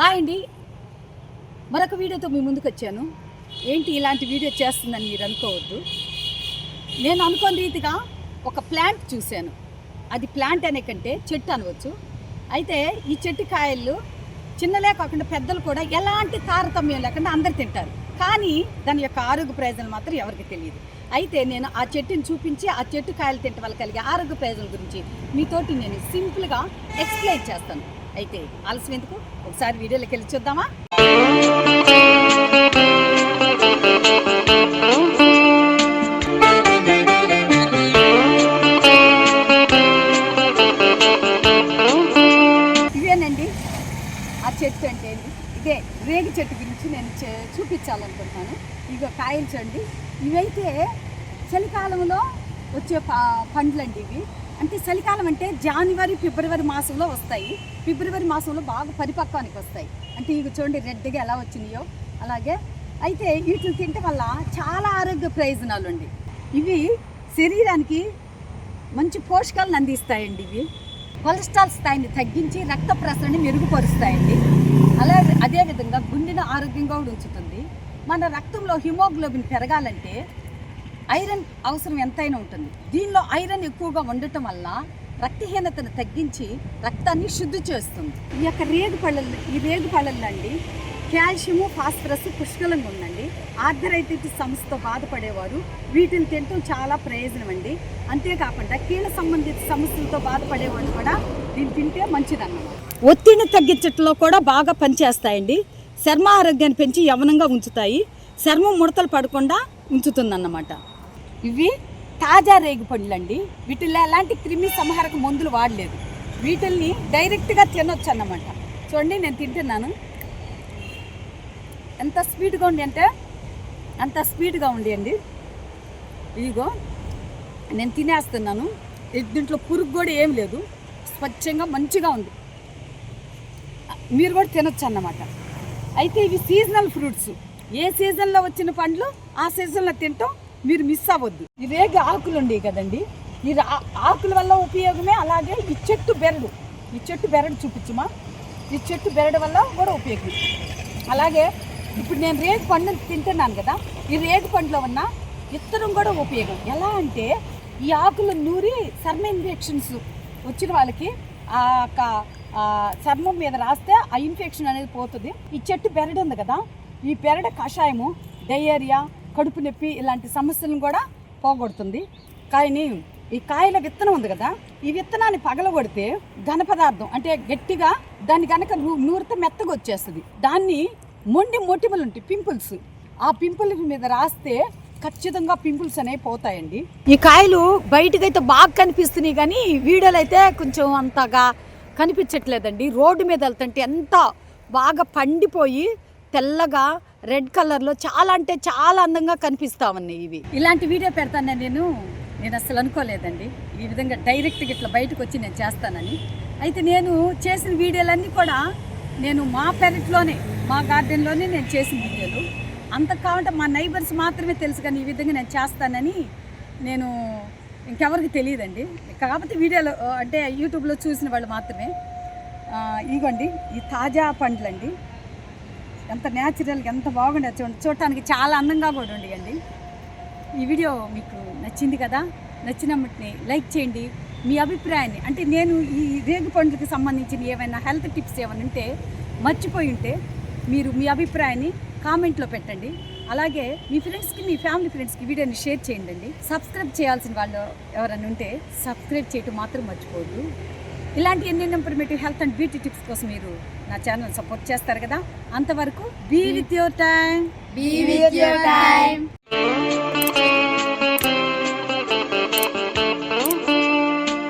Hi అండి, మరొక వీడియోతో మీ ముందుకు వచ్చాను. ఏంటి ఇలాంటి వీడియో చేస్తుందని మీరు అనుకోవద్దు. నేను అనుకోని రీతిగా ఒక ప్లాంట్ చూశాను. అది ప్లాంట్ అనే కంటే చెట్టు అనవచ్చు. అయితే ఈ చెట్టు కాయలు చిన్నలే కాకుండా పెద్దలు కూడా ఎలాంటి తారతమ్యం లేకుండా అందరు తింటారు. కానీ దాని యొక్క ఆరోగ్య ప్రయోజనాలు మాత్రం ఎవరికి తెలియదు. అయితే నేను ఆ చెట్టుని చూపించి ఆ చెట్టు కాయలు తింటే వల్ల కలిగే ఆరోగ్య ప్రయోజనాల గురించి మీతోటి నేను సింపుల్గా ఎక్స్ప్లెయిన్ చేస్తాను. అయితే ఆలస్యం ఎందుకు, ఒకసారి వీడియోలోకి వెళ్ళి చూద్దామా? ఇవేనండి ఆ చెట్టు అంటే. ఇదే రేగి చెట్టు గురించి నేను చూపించాలనుకుంటున్నాను. ఇక కాయలు చూడండి. ఇవైతే చలికాలంలో వచ్చే పండ్లండి. ఇవి అంటే చలికాలం అంటే జనవరి ఫిబ్రవరి మాసంలో వస్తాయి. ఫిబ్రవరి మాసంలో బాగా పరిపక్వానికి వస్తాయి. అంటే ఇవి చూడండి రెడ్గా ఎలా వచ్చినాయో అలాగే. అయితే వీటిని తింటే వల్ల చాలా ఆరోగ్య ప్రయోజనాలు అండి. ఇవి శరీరానికి మంచి పోషకాలను అందిస్తాయండి. ఇవి కొలెస్ట్రాల్ స్థాయిని తగ్గించి రక్త ప్రసరణని మెరుగుపరుస్తాయండి. అలాగే అదేవిధంగా గుండెను ఆరోగ్యంగా కూడా ఉంచుతుంది. మన రక్తంలో హిమోగ్లోబిన్ పెరగాలంటే ఐరన్ అవసరం ఎంతైనా ఉంటుంది. దీనిలో ఐరన్ ఎక్కువగా ఉండటం వల్ల రక్తహీనతను తగ్గించి రక్తాన్ని శుద్ధి చేస్తుంది. ఈ యొక్క రేగు పళ్ళల్లో అండి కాల్షియము ఫాస్ఫరస్ పుష్కలంగా ఉందండి. ఆర్థరైటిస్ సమస్యతో బాధపడేవారు వీటిని తినటం చాలా ప్రయోజనం అండి. అంతేకాకుండా కీళ్ళ సంబంధిత సమస్యలతో బాధపడేవాళ్ళు కూడా దీన్ని తింటే మంచిదన్నమాట. ఒత్తిడిని తగ్గించడంలో కూడా బాగా పనిచేస్తాయండి. చర్మ ఆరోగ్యాన్ని పెంచి యవ్వనంగా ఉంచుతాయి. చర్మం ముడతలు పడకుండా ఉంచుతుందన్నమాట. ఇవి తాజా రేగు పండ్లు అండి. వీటిల్లో ఎలాంటి క్రిమి సంహారక మందులు వాడలేదు. వీటిల్ని డైరెక్ట్గా తినొచ్చు అన్నమాట. చూడండి నేను తింటున్నాను. ఎంత స్వీట్గా ఉంది అంటే అంత స్వీట్గా ఉంది అండి. ఇదిగో నేను తినేస్తున్నాను. దీంట్లో పురుగు కూడా ఏం లేదు, స్వచ్ఛంగా మంచిగా ఉంది. మీరు కూడా తినొచ్చు అన్నమాట. అయితే ఇవి సీజనల్ ఫ్రూట్స్. ఏ సీజన్లో వచ్చిన పండ్లు ఆ సీజన్లో తింటాం, మీరు మిస్ అవ్వద్దు. ఈ రేగు ఆకులు ఉండేవి కదండి, ఈ ఆకుల వల్ల ఉపయోగమే. అలాగే ఈ చెట్టు బెరడు చూపించమా. ఈ చెట్టు బెరడు వల్ల కూడా ఉపయోగం. అలాగే ఇప్పుడు నేను రేగు పండుని తింటున్నాను కదా, ఈ రేగు పండులో ఉన్న విత్తనం కూడా ఉపయోగం. ఎలా అంటే ఈ ఆకులు నూరి చర్మ ఇన్ఫెక్షన్స్ వచ్చిన వాళ్ళకి చర్మం మీద రాస్తే ఆ ఇన్ఫెక్షన్ అనేది పోతుంది. ఈ చెట్టు బెరడు ఉంది కదా, ఈ బెరడ కషాయము డయేరియా, కడుపు నొప్పి ఇలాంటి సమస్యలను కూడా పోగొడుతుంది. కానీ ఈ కాయల విత్తనం ఉంది కదా, ఈ విత్తనాన్ని పగలగొడితే ఘన పదార్థం అంటే గట్టిగా దాన్ని కనుక నూరితే మెత్తగా వచ్చేస్తుంది. దాన్ని మొటిమలు ఉంటాయి, పింపుల్స్. ఆ పింపుల్ మీద రాస్తే ఖచ్చితంగా పింపుల్స్ అనేవి పోతాయండి. ఈ కాయలు బయటకైతే బాగా కనిపిస్తున్నాయి కానీ వీడియోలో అయితే కొంచెం అంతగా కనిపించట్లేదండి. రోడ్డు మీద వెళ్తుంటే ఎంత బాగా పండిపోయి తెల్లగా రెడ్ కలర్లో చాలా అంటే చాలా అందంగా కనిపిస్తా ఉన్నాయి. ఇవి ఇలాంటి వీడియో పెడతాను నేను అసలు అనుకోలేదండి. ఈ విధంగా డైరెక్ట్గా ఇట్లా బయటకు వచ్చి నేను చేస్తానని. అయితే నేను చేసిన వీడియోలన్నీ కూడా నేను మా పెరట్లోనే, మా గార్డెన్లోనే నేను చేసిన వీడియోలు. అంత కావాలంటే మా నైబర్స్ మాత్రమే తెలుసు, కానీ ఈ విధంగా నేను చేస్తానని నేను ఇంకెవరికి తెలియదండి. కాకపోతే వీడియోలో అంటే యూట్యూబ్లో చూసిన వాళ్ళు మాత్రమే. ఇగోండి ఈ తాజా పండ్లండి, ఎంత న్యాచురల్గా ఎంత బాగుండే చూడటానికి చాలా అందంగా కూడా ఉండేయండి. ఈ వీడియో మీకు నచ్చింది కదా, నచ్చినప్పటిని లైక్ చేయండి. మీ అభిప్రాయాన్ని అంటే నేను ఈ రేగు పండ్లకి సంబంధించిన ఏమైనా హెల్త్ టిప్స్ ఏమైనా ఉంటే మర్చిపోయి ఉంటే మీరు మీ అభిప్రాయాన్ని కామెంట్లో పెట్టండి. అలాగే మీ ఫ్రెండ్స్కి, మీ ఫ్యామిలీ ఫ్రెండ్స్కి వీడియోని షేర్ చేయండి. సబ్స్క్రైబ్ చేయాల్సిన వాళ్ళు ఎవరైనా ఉంటే సబ్స్క్రైబ్ చేయటం మాత్రం మర్చిపోవద్దు. ఇలాంటి ఎన్నెన్నో informative health and beauty tips కోసం మీరు నా ఛానల్ సపోర్ట్ చేస్తారు కదా. అంతవరకు బీ విత్ యువర్ టైం.